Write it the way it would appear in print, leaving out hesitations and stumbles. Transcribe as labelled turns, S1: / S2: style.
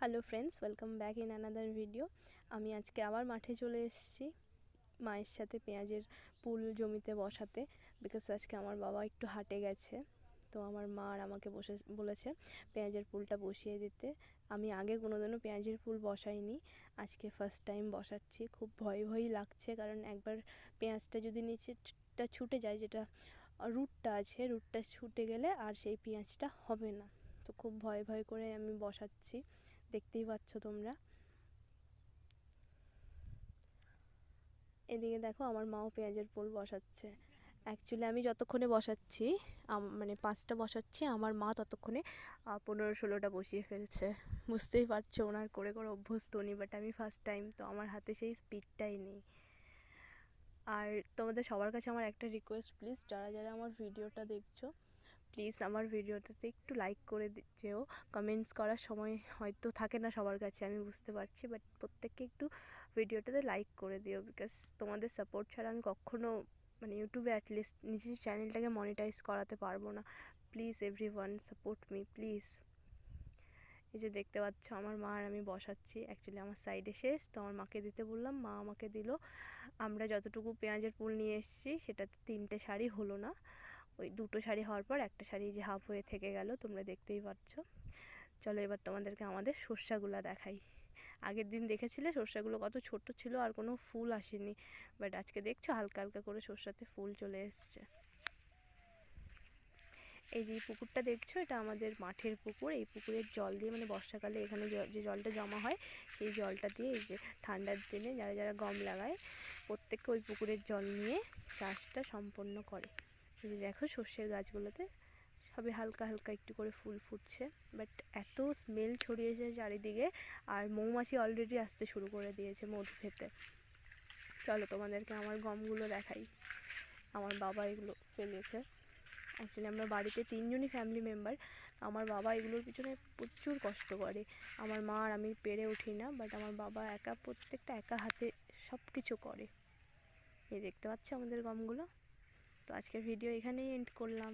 S1: Hello friends, welcome back in another video. আমি আজকে আবার মাঠে চলে এসেছি মায়ের সাথে পেঁয়াজের পুল জমিতে বসাতে, বিকজ আজকে আমার বাবা একটু হাটে গেছে। তো আমার মা আর আমাকে বলেছে পেঁয়াজের পুলটা বসিয়ে দিতে। আমি আগে কোনোদিনও পেঁয়াজের পুল বসাইনি, আজকে ফার্স্ট টাইম বসাচ্ছি। খুব ভয়ই লাগছে, কারণ একবার পেঁয়াজটা যদি নিচেটা ছুটে যায়, যেটা রুটটা আছে, রুটটা ছুটে গেলে আর সেই পেঁয়াজটা হবে না। তো খুব ভয় করে আমি বসাচ্ছি, দেখতেই পাচ্ছ তোমরা। এদিকে দেখো আমার মাও পেঁয়াজের পুল বসাচ্ছে। অ্যাকচুয়ালি আমি যতক্ষণে বসাচ্ছি, মানে 5টা বসাচ্ছি, আমার মা ততক্ষণে 15-16টা বসিয়ে ফেলছে। বুঝতেই পারছো, ওনার করে অভ্যস্ত উনি, বাট আমি ফার্স্ট টাইম, তো আমার হাতে সেই স্পিডটাই নেই। আর তোমাদের সবার কাছে আমার একটা রিকোয়েস্ট, প্লিজ যারা যারা আমার ভিডিওটা দেখছো, প্লিজ আমার ভিডিওটাতে একটু লাইক করে যেও। কমেন্টস করার সময় হয়তো থাকে না সবার কাছে, আমি বুঝতে পারছি, বাট প্রত্যেককে একটু ভিডিওটাতে লাইক করে দিও, বিকজ তোমাদের সাপোর্ট ছাড়া আমি কখনও মানে ইউটিউবে অ্যাটলিস্ট নিজের চ্যানেলটাকে মনিটাইজ করাতে পারবো না। Please everyone support me please. এই যে দেখতে পাচ্ছ আমার মা আর আমি বসাচ্ছি। অ্যাকচুয়ালি আমার সাইডে শেষ, তো আমার মাকে দিতে বললাম, মা আমাকে দিল। আমরা যতটুকু পেঁয়াজের পুল নিয়ে এসেছি সেটাতে 3টে শাড়ি হলো না, ওই 2টো শাড়ি হওয়ার পর একটা শাড়ি যে হাফ হয়ে থেকে গেল, তোমরা দেখতেই পাচ্ছ। চলো এবার তোমাদেরকে আমাদের সর্ষাগুলো দেখাই। আগের দিন দেখেছিলে সর্ষাগুলো কত ছোট ছিল আর কোনো ফুল আসেনি, বাট আজকে দেখছো হালকা হালকা করে সর্ষাতে ফুল চলে এসছে। এই যে পুকুরটা দেখছো, এটা আমাদের মাঠের পুকুর। এই পুকুরের জল দিয়ে, মানে বর্ষাকালে এখানে যে জলটা জমা হয়, সেই জলটা দিয়ে এই যে ঠান্ডার দিনে যারা যারা গম লাগায় প্রত্যেককে ওই পুকুরের জল নিয়ে চাষটা সম্পন্ন করে। এই যে দেখো সর্ষের গাছগুলোতে সবে হালকা হালকা একটু করে ফুল ফুটছে, বাট এত স্মেল ছড়িয়েছে চারিদিকে, আর মৌমাছি অলরেডি আসতে শুরু করে দিয়েছে মধু খেতে। চলো তোমাদেরকে আমার গমগুলো দেখাই। আমার বাবা এগুলো ফেলেছে। অ্যাকচুয়ালি আমরা বাড়িতে 3জনই ফ্যামিলি মেম্বার। আমার বাবা এগুলোর পিছনে প্রচুর কষ্ট করে, আমার মা আর আমি পেরে উঠি না, বাট আমার বাবা একা প্রত্যেকটা একা হাতে সব কিছু করে। এই দেখতে পাচ্ছ আমাদের গমগুলো। তো আজকের ভিডিও এখানেই এন্ড করলাম।